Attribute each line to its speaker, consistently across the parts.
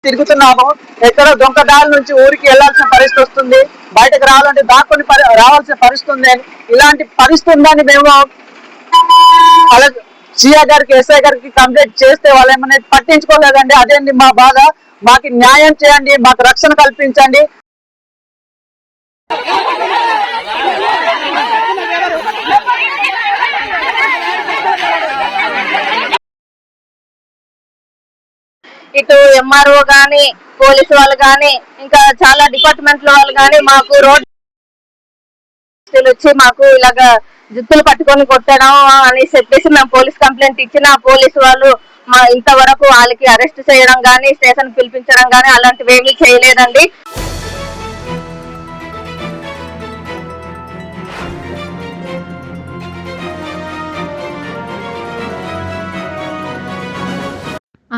Speaker 1: తిరుగుతున్నాము. ఎక్కడ దొంగదాల నుంచి ఊరికి వెళ్లాల్సిన పరిస్థితి వస్తుంది, బయటకు రావాలంటే దాక్కుని రావాల్సిన పరిస్థితి ఉంది. ఇలాంటి పరిస్థితి ఉందని మేము అలా సిఐ గారికి ఎస్ఐ గారికి కంప్లైంట్ చేస్తే వాళ్ళు ఏమన్నా పట్టించుకోలేదండి. అదేంటి మా బాధ, మాకు న్యాయం చేయండి, మాకు రక్షణ కల్పించండి.
Speaker 2: ఇటు ఎంఆర్ఓ గాని, పోలీసు వాళ్ళు గాని, ఇంకా చాలా డిపార్ట్మెంట్ వాళ్ళు గాని మాకు రోడ్ వచ్చి మాకు ఇలాగా జుత్తులు పట్టుకొని కొట్టడం అని చెప్పేసి మేము పోలీస్ కంప్లైంట్ ఇచ్చిన పోలీసు వాళ్ళు ఇంతవరకు వాళ్ళకి అరెస్ట్ చేయడం గానీ, స్టేషన్ పిలిపించడం గానీ అలాంటివి ఏమీ చేయలేదండి.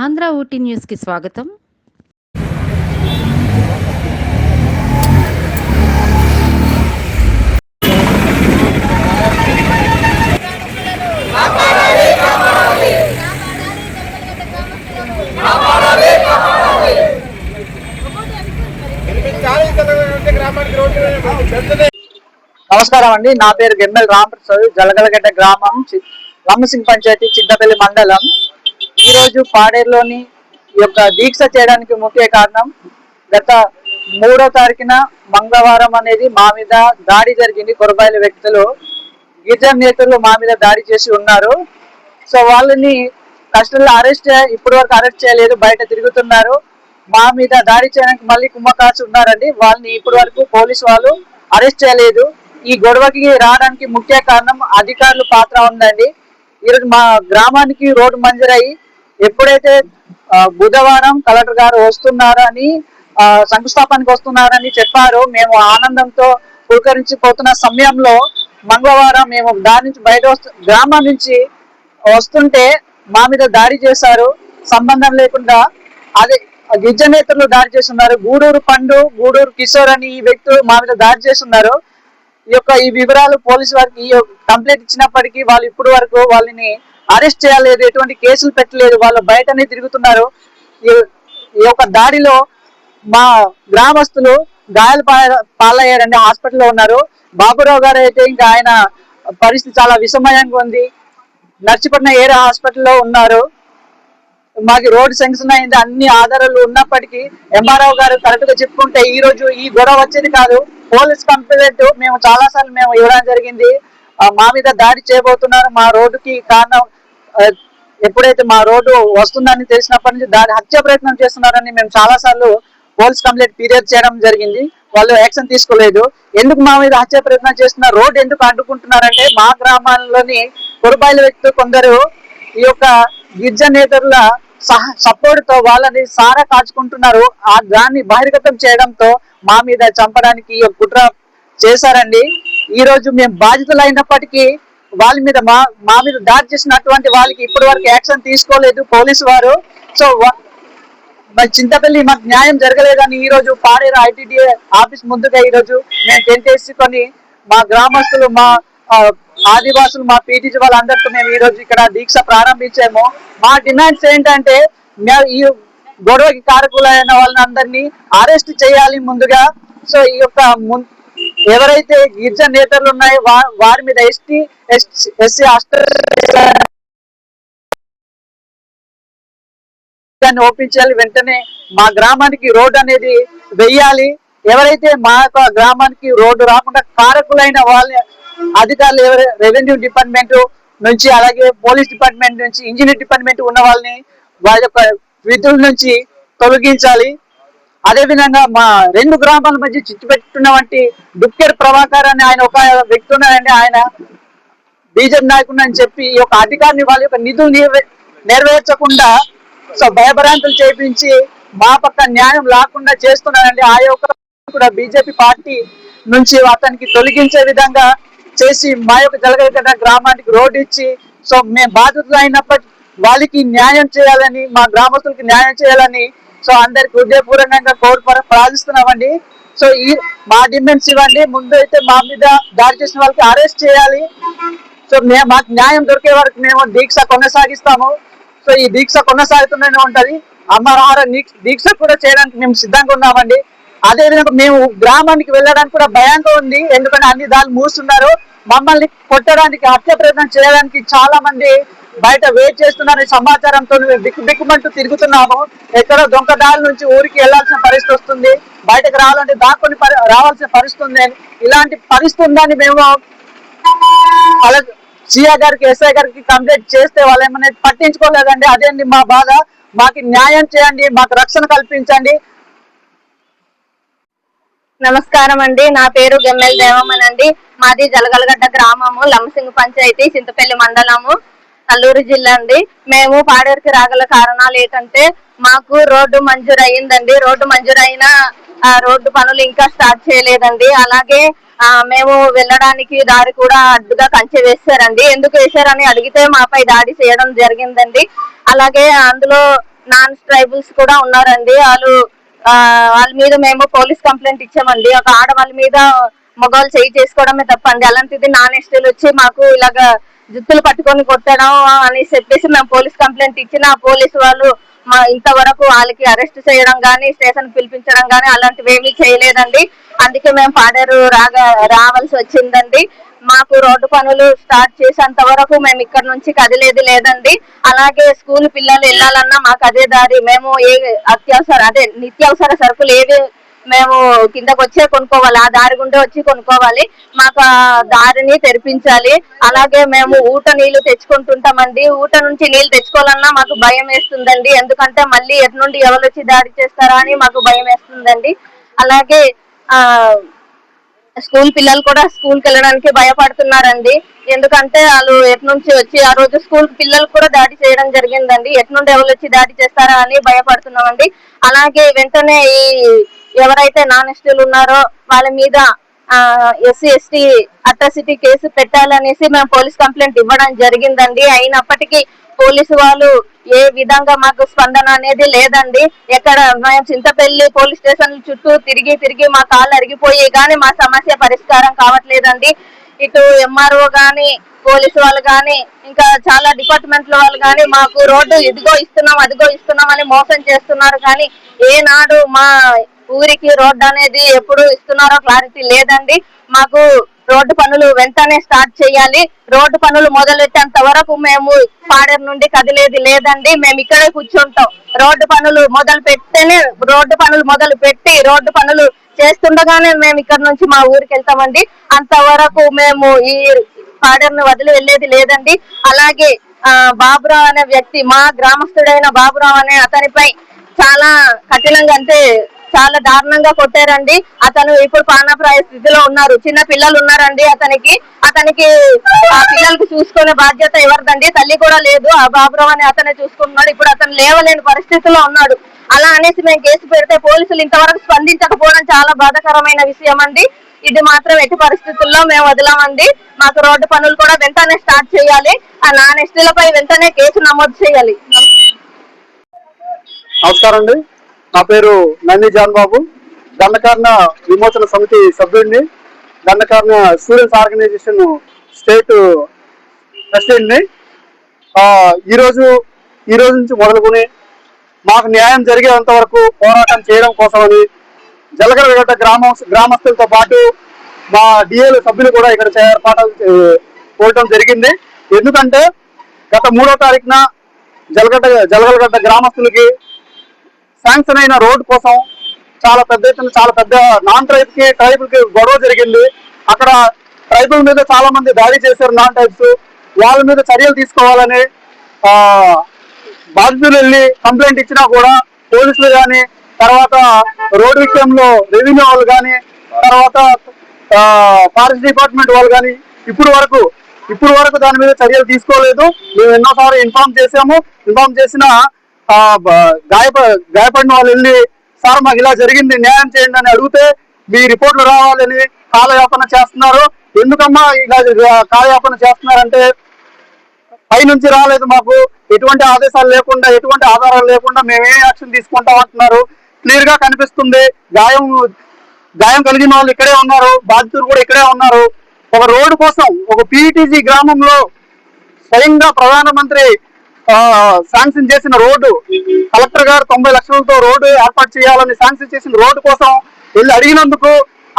Speaker 3: ఆంధ్ర ఊటీ న్యూస్ కి స్వాగతం.
Speaker 1: నమస్కారం అండి, నా పేరు గెమ్మెల్ రామప్రసాద్, జలగలగడ్డ గ్రామం, లంబసింగ్ పంచాయతీ, చింతపల్లి మండలం. ఈ రోజు పాడేరులోని ఈ యొక్క దీక్ష చేయడానికి ముఖ్య కారణం, గత 3వ తారీఖున మంగళవారం అనేది మా మీద దాడి జరిగింది. కొరబాయిల వ్యక్తులు, గిరిజన నేతలు మా మీద దాడి చేసి ఉన్నారు. సో వాళ్ళని కస్టడీలో ఇప్పటి వరకు అరెస్ట్ చేయలేదు, బయట తిరుగుతున్నారు. మా మీద దాడి చేయడానికి మళ్ళీ కుమ్మకాచి ఉన్నారండి. వాళ్ళని ఇప్పటి వరకు పోలీసు వాళ్ళు అరెస్ట్ చేయలేదు. ఈ గొడవకి రావడానికి ముఖ్య కారణం అధికారుల పాత్ర ఉందండి. ఈరోజు మా గ్రామానికి రోడ్డు మంజూరయ్యి ఎప్పుడైతే బుధవారం కలెక్టర్ గారు వస్తున్నారని, శంకుస్థాపనకి వస్తున్నారని చెప్పారో, మేము ఆనందంతో పులకరించిపోతున్న సమయంలో మంగళవారం మేము దాని నుంచి గ్రామం నుంచి వస్తుంటే మా మీద దాడి చేశారు. సంబంధం లేకుండా అదే గిరిజన నేతలు దాడి చేస్తున్నారు. గూడూరు పండు, గూడూరు కిషోర్ అని ఈ వ్యక్తులు మా మీద దాడి చేస్తున్నారు. ఈ వివరాలు పోలీసు వారికి కంప్లైంట్ ఇచ్చినప్పటికీ వాళ్ళు ఇప్పటి వరకు వాళ్ళని అరెస్ట్ చేయలేదు, ఎటువంటి కేసులు పెట్టలేదు, వాళ్ళు బయటనే తిరుగుతున్నారు. ఈ యొక్క దాడిలో మా గ్రామస్తులు గాయాలు పాలయ్యారండి, హాస్పిటల్లో ఉన్నారు. బాబురావు గారు అయితే ఇంకా ఆయన పరిస్థితి చాలా విషమయంగా ఉంది, నర్సిపట్నం ఏరియా హాస్పిటల్లో ఉన్నారు. మాకు రోడ్డు శాంక్షన్ అయింది, అన్ని ఆధారాలు ఉన్నప్పటికీ ఎంఆర్ఓ గారు కరెక్ట్ గా చెప్పుకుంటే ఈ రోజు ఈ గొడవ వచ్చేది కాదు. పోలీస్ కంప్లైంట్ మేము చాలా సార్లు మేము ఇవ్వడం జరిగింది. మా మీద దాడి చేయబోతున్నారు, మా రోడ్డుకి కారణం ఎప్పుడైతే మా రోడ్డు వస్తుందని తెలిసినప్పటి నుంచి హత్య ప్రయత్నం చేస్తున్నారని మేము చాలా సార్లు పోలీస్ కంప్లైంట్ ఫిర్యాదు చేయడం జరిగింది. వాళ్ళు యాక్షన్ తీసుకోలేదు. ఎందుకు మా మీద హత్య ప్రయత్నం చేస్తున్నారు, రోడ్డు ఎందుకు అడ్డుకుంటున్నారంటే మా గ్రామాల్లోని కొరబాయిల వ్యక్తులు కొందరు ఈ యొక్క గిరిజన నేతల సపోర్ట్ తో వాళ్ళని సారా కాచుకుంటున్నారు. దాన్ని బహిర్గతం చేయడంతో మా మీద చంపడానికి కుట్ర చేశారండి. ఈ రోజు మేము బాధితులు అయినప్పటికీ వాళ్ళ మీద మా మీద దాడి చేసినటువంటి వాళ్ళకి ఇప్పటి వరకు యాక్షన్ తీసుకోలేదు పోలీసు వారు. సో చింతపల్లి మాకు న్యాయం జరగలేదని ఈ రోజు పాడేరు ఐటీడీఏ ఆఫీస్ ముందుగా ఈ రోజు మేము టెంట్ వేసుకొని మా గ్రామస్తులు, మా ఆదివాసులు, మా పీటీజీ వాళ్ళందరితో మేము ఈ రోజు ఇక్కడ దీక్ష ప్రారంభించాము. మా డిమాండ్స్ ఏంటంటే ఈ గొడవకి కారకులైన వాళ్ళందరినీ అరెస్ట్ చేయాలి ముందుగా. సో ఈ యొక్క ఎవరైతే గిరిజన నేతలు ఉన్నాయో వారి మీద ఎస్సీ దాన్ని ఒప్పించాలి. వెంటనే మా గ్రామానికి రోడ్డు అనేది వెయ్యాలి. ఎవరైతే మా యొక్క గ్రామానికి రోడ్డు రాకుండా కారకులైన వాళ్ళ అధికారులు రెవెన్యూ డిపార్ట్మెంట్ నుంచి, అలాగే పోలీస్ డిపార్ట్మెంట్ నుంచి, ఇంజనీర్ డిపార్ట్మెంట్ ఉన్న వాళ్ళని వాళ్ళ యొక్క విధుల నుంచి తొలగించాలి. అదే విధంగా మా 2 గ్రామాల మధ్య చిచ్చు పెట్టున్నటువంటి దుక్కేరు ప్రభాకర్ అని ఆయన ఒక వ్యక్తి ఉన్నారండి. ఆయన బీజేపీ నాయకుడు అని చెప్పి ఈ యొక్క అధికారిని వాళ్ళ యొక్క నిధులు నెరవేర్చకుండా భయభ్రాంతులు చేపించి మా పక్క న్యాయం లేకుండా చేస్తున్నారండి. ఆ యొక్క కూడా బీజేపీ పార్టీ నుంచి అతనికి తొలగించే విధంగా చేసి మా యొక్క జలగలగడ్డ గ్రామానికి రోడ్డు ఇచ్చి మేము బాధితులు వాళ్ళకి న్యాయం చేయాలని, మా గ్రామస్తులకి న్యాయం చేయాలని సో అందరికి హృదయపూర్వకంగా ప్రార్థిస్తున్నామండి. సో మా డిమాండ్స్ ఇవ్వండి. ముందు అయితే మా మీద దాడి చేసిన వాళ్ళకి అరెస్ట్ చేయాలి. సో మాకు న్యాయం దొరికే వరకు మేము దీక్ష కొనసాగిస్తాము. సో ఈ దీక్ష కొనసాగుతూనే ఉంటది. అమరహార దీక్ష కూడా చేయడానికి మేము సిద్ధంగా ఉన్నామండి. అదేవిధంగా మేము గ్రామానికి వెళ్ళడానికి కూడా భయంగా ఉంది. ఎందుకంటే అన్ని దాన్ని మూస్తున్నారు. మమ్మల్ని కొట్టడానికి, హత్య ప్రయత్నం చేయడానికి చాలా మంది బయట వెయిట్ చేస్తున్నారు. సమాచారంతో దిక్కుమంటూ తిరుగుతున్నాము. ఎక్కడో దొంగదారి నుంచి ఊరికి వెళ్లాల్సిన పరిస్థితి వస్తుంది. బయటకు రావాలంటే దాక్కొని రావాల్సిన పరిస్థితి ఉంది. ఇలాంటి పరిస్థితి ఉందని మేము అలా సిఐ గారికి, ఎస్ఐ గారికి కంప్లైంట్ చేస్తే వాళ్ళు ఏమన్నా పట్టించుకోలేదండి. అదేంటి మా బాధ. మాకు న్యాయం చేయండి, మాకు రక్షణ కల్పించండి.
Speaker 2: నమస్కారం అండి. నా పేరు గెమ్మెల్ దేవమ్మన్ అండి. మాది జలగలగడ్డ గ్రామము, లంసింగ్ పంచాయతీ, చింతపల్లి మండలము, అల్లూరు జిల్లా అండి. మేము పాడేరుకి రాగల కారణాలు ఏంటంటే, మాకు రోడ్డు మంజూరు అయ్యిందండి. రోడ్డు మంజూరైన రోడ్డు పనులు ఇంకా స్టార్ట్ చేయలేదండి. అలాగే మేము వెళ్ళడానికి దారి కూడా అడ్డుగా కంచె వేశారండి. ఎందుకు వేశారని అడిగితే మాపై దాడి చేయడం జరిగిందండి. అలాగే అందులో నాన్ ట్రైబల్స్ కూడా ఉన్నారండి. వాళ్ళ మీద మేము పోలీస్ కంప్లైంట్ ఇచ్చామండి. ఒక ఆడవాళ్ళ మీద మగవాళ్ళు చేయి చేసుకోవడమే తప్పండి. అలాంటిది నాన్ ఎస్టీలు వచ్చి మాకు ఇలాగ జుత్తులు పట్టుకొని కొట్టడం అని చెప్పేసి మేము పోలీస్ కంప్లైంట్ ఇచ్చిన పోలీసు వాళ్ళు ఇంతవరకు వాళ్ళకి అరెస్ట్ చేయడం కానీ, స్టేషన్ పిలిపించడం కానీ అలాంటివి ఏమీ చేయలేదండి. అందుకే మేము పాడేరు రావాల్సి వచ్చిందండి. మాకు రోడ్డు పనులు స్టార్ట్ చేసేంత వరకు మేము ఇక్కడ నుంచి కదిలేది లేదండి. అలాగే స్కూల్ పిల్లలు వెళ్ళాలన్నా మాకు అదే దారి. మేము నిత్యావసర సరుకులు ఏవి మేము కిందకు వచ్చే కొనుక్కోవాలి, ఆ దారి గుండా వచ్చి కొనుక్కోవాలి. మాకు ఆ దారిని తెరిపించాలి. అలాగే మేము ఊట నీళ్లు తెచ్చుకుంటుంటామండి. ఊట నుంచి నీళ్లు తెచ్చుకోవాలన్నా మాకు భయం వేస్తుందండి. ఎందుకంటే మళ్ళీ ఎటు నుండి ఎవరు వచ్చి దాడి చేస్తారా అని మాకు భయం వేస్తుందండి. అలాగే స్కూల్ పిల్లలు కూడా స్కూల్కి వెళ్ళడానికి భయపడుతున్నారండి. ఎందుకంటే వాళ్ళు ఎటు నుంచి వచ్చి ఆ రోజు స్కూల్ పిల్లలు కూడా దాడి చేయడం జరిగిందండి. ఎటు నుండి ఎవరు వచ్చి దాడి చేస్తారా అని భయపడుతున్నామండి. అలాగే వెంటనే ఎవరైతే నాన్ ఎస్టీలు ఉన్నారో వాళ్ళ మీద ఎస్సీ ఎస్టీ అట్రాసిటీ కేసు పెట్టాలనేసి మేము పోలీస్ కంప్లైంట్ ఇవ్వడం జరిగిందండి. అయినప్పటికీ పోలీసు వాళ్ళు ఏ విధంగా మాకు స్పందన అనేది లేదండి. ఎక్కడ మేము చింతపల్లి పోలీస్ స్టేషన్ చుట్టూ తిరిగి మా కాళ్ళు అరిగిపోయి కానీ మా సమస్య పరిష్కారం కావట్లేదండి. ఇటు ఎంఆర్ఓ గాని, పోలీసు వాళ్ళు కానీ, ఇంకా చాలా డిపార్ట్మెంట్ల వాళ్ళు కానీ మాకు రోడ్డు ఇదిగో ఇస్తున్నాం, అదిగో ఇస్తున్నాం అని మోసం చేస్తున్నారు. కానీ ఏనాడు మా ఊరికి రోడ్డు అనేది ఎప్పుడు ఇస్తున్నారో క్లారిటీ లేదండి. మాకు రోడ్డు పనులు వెంటనే స్టార్ట్ చేయాలి. రోడ్డు పనులు మొదలెట్టేంత వరకు మేము పాడేరు నుండి కదిలేది లేదండి. మేము ఇక్కడే కూర్చుంటాం. రోడ్డు పనులు మొదలు పెట్టి రోడ్డు పనులు చేస్తుండగానే మేము ఇక్కడ నుంచి మా ఊరికి వెళ్తామండి. అంతవరకు మేము ఈ పాడేరుని వదిలి వెళ్ళేది లేదండి. అలాగే బాబురావు అనే వ్యక్తి, మా గ్రామస్తుడైన బాబురావు అనే అతనిపై చాలా కఠినంగా, అంటే చాలా దారుణంగా కొట్టారండి. అతను ఇప్పుడు ప్రాణాపాయ స్థితిలో ఉన్నారు. చిన్న పిల్లలు ఉన్నారండి అతనికి ఆ పిల్లలకి చూసుకునే బాధ్యత ఎవరిదండి? తల్లి కూడా లేదు. ఆ బాబురావు అని అతనే చూసుకుంటున్నాడు. ఇప్పుడు అతను లేవలేని పరిస్థితిలో ఉన్నాడు. అలా అనేసి మేము కేసు పెడితే పోలీసులు ఇంతవరకు స్పందించకపోవడం చాలా బాధాకరమైన విషయం అండి. ఇది మాత్రం ఎట్టి పరిస్థితుల్లో మేము వదిలామండి. మాకు రోడ్డు పనులు కూడా వెంటనే స్టార్ట్ చేయాలి. ఆ నాన్ ఎస్టీలపై వెంటనే కేసు నమోదు చేయాలి.
Speaker 4: నమస్కారం అండి. నా పేరు నంది జాన్ బాబు, దండకారణ విమోచన సమితి సభ్యుడిని, దండకారణ స్టూడెంట్స్ ఆర్గనైజేషన్ స్టేట్ ప్రెసిడెంట్ని. ఈ రోజు నుంచి మొదలుకొని మాకు న్యాయం జరిగేంత వరకు పోరాటం చేయడం కోసమని జలగలగడ్డ గ్రామస్తులతో పాటు మా డిఏల సభ్యులు కూడా ఇక్కడ ఏర్పాటు కోరటం జరిగింది. ఎందుకంటే గత 3వ తారీఖున జలగలగడ్డ గ్రామస్తులకి శాంక్షన్ అయిన రోడ్డు కోసం చాలా పెద్ద నాన్ ట్రైబుల్కి గొడవ జరిగింది. అక్కడ ట్రైబుల్ మీద చాలా మంది దాడి చేశారు. నాన్ ట్రైబ్స్ వాళ్ళ మీద చర్యలు తీసుకోవాలని బాధితులు వెళ్ళి కంప్లైంట్ ఇచ్చినా కూడా పోలీసులు కానీ, తర్వాత రోడ్డు విషయంలో రెవెన్యూ వాళ్ళు కానీ, తర్వాత ఫారెస్ట్ డిపార్ట్మెంట్ వాళ్ళు కానీ ఇప్పుడు వరకు దాని మీద చర్యలు తీసుకోలేదు. మేము ఎన్నోసార్లు ఇన్ఫార్మ్ చేసిన గాయపడిన వాళ్ళు వెళ్ళి సార్ మాకు ఇలా జరిగింది, న్యాయం చేయండి అని అడిగితే మీ రిపోర్ట్లు రావాలని కాలయాపన చేస్తున్నారు. ఎందుకమ్మా ఇలా కాలయాపన చేస్తున్నారంటే పై నుంచి రాలేదు, మాకు ఎటువంటి ఆదేశాలు లేకుండా ఎటువంటి ఆధారాలు లేకుండా మేమే యాక్షన్ తీసుకుంటాం అంటున్నారు. క్లియర్ గా కనిపిస్తుంది. గాయం కలిగిన వాళ్ళు ఇక్కడే ఉన్నారు, బాధితులు కూడా ఇక్కడే ఉన్నారు. ఒక రోడ్డు కోసం ఒక పీటీజీ గ్రామంలో స్వయంగా ప్రధానమంత్రి శాంక్షన్ చేసిన రోడ్డు, కలెక్టర్ గారు 90 లక్షలతో రోడ్డు ఏర్పాటు చేయాలని శాంక్షన్ చేసిన రోడ్డు కోసం వెళ్ళి అడిగినందుకు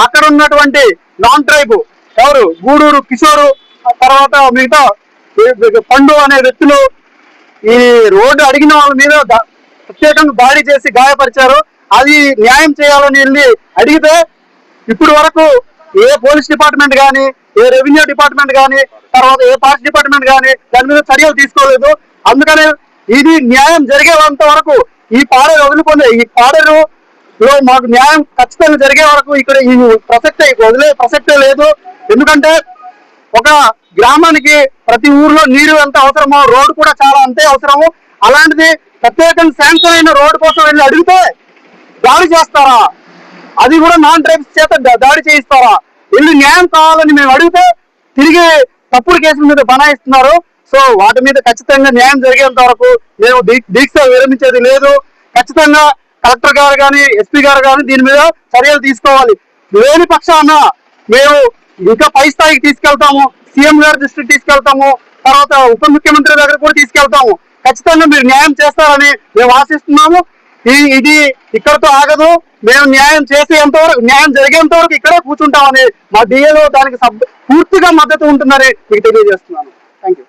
Speaker 4: అక్కడ ఉన్నటువంటి నాన్ ట్రైబ్ ఎవరు గూడూరు కిషోరు, తర్వాత మిగతా పండు అనే వ్యక్తులు ఈ రోడ్డు అడిగిన వాళ్ళ మీద ప్రత్యేకంగా దాడి చేసి గాయపరిచారు. అది న్యాయం చేయాలని వెళ్ళి అడిగితే ఇప్పటి వరకు ఏ పోలీస్ డిపార్ట్మెంట్ కానీ, ఏ రెవెన్యూ డిపార్ట్మెంట్ కానీ, తర్వాత ఏ పార్టీ డిపార్ట్మెంట్ కానీ దాని మీద చర్యలు తీసుకోలేదు. అందుకనే ఇది న్యాయం జరిగేంత వరకు ఈ పాడేరు వదులుకొని, ఈ పాడేరు లో మాకు న్యాయం ఖచ్చితంగా జరిగే వరకు ఇక్కడ ఈ వదిలే ప్రసక్తే లేదు. ఎందుకంటే ఒక గ్రామానికి ప్రతి ఊర్లో నీరు ఎంత అవసరమో రోడ్డు కూడా చాలా అంతే అవసరము. అలాంటిది ప్రత్యేకంగా శాంక్షన్ అయిన రోడ్డు కోసం వెళ్ళి అడిగితే దాడి చేస్తారా? అది కూడా నాన్ ట్రైబ్స్ చేత దాడి చేయిస్తారా? వెళ్ళి న్యాయం కావాలని మేము అడిగితే తిరిగి తప్పుడు కేసుల మీద బనాయిస్తున్నారు. సో వాటి మీద ఖచ్చితంగా న్యాయం జరిగేంత వరకు మేము దీక్ష విరమించేది లేదు. ఖచ్చితంగా కలెక్టర్ గారు కానీ, ఎస్పీ గారు కానీ దీని మీద చర్యలు తీసుకోవాలి. లేని పక్షాన మేము ఇంకా పై స్థాయికి తీసుకెళ్తాము, సీఎం గారి దృష్టికి తీసుకెళ్తాము, తర్వాత ఉప ముఖ్యమంత్రి దగ్గర కూడా తీసుకెళ్తాము. ఖచ్చితంగా మీరు న్యాయం చేస్తారని మేము ఆశిస్తున్నాము. ఇది ఇక్కడతో ఆగదు. మేము న్యాయం చేసేంత వరకు, న్యాయం జరిగేంత వరకు ఇక్కడే కూర్చుంటామని మా డిఏలో దానికి పూర్తిగా మద్దతు ఉంటుందని మీకు తెలియజేస్తున్నాను. Thank you.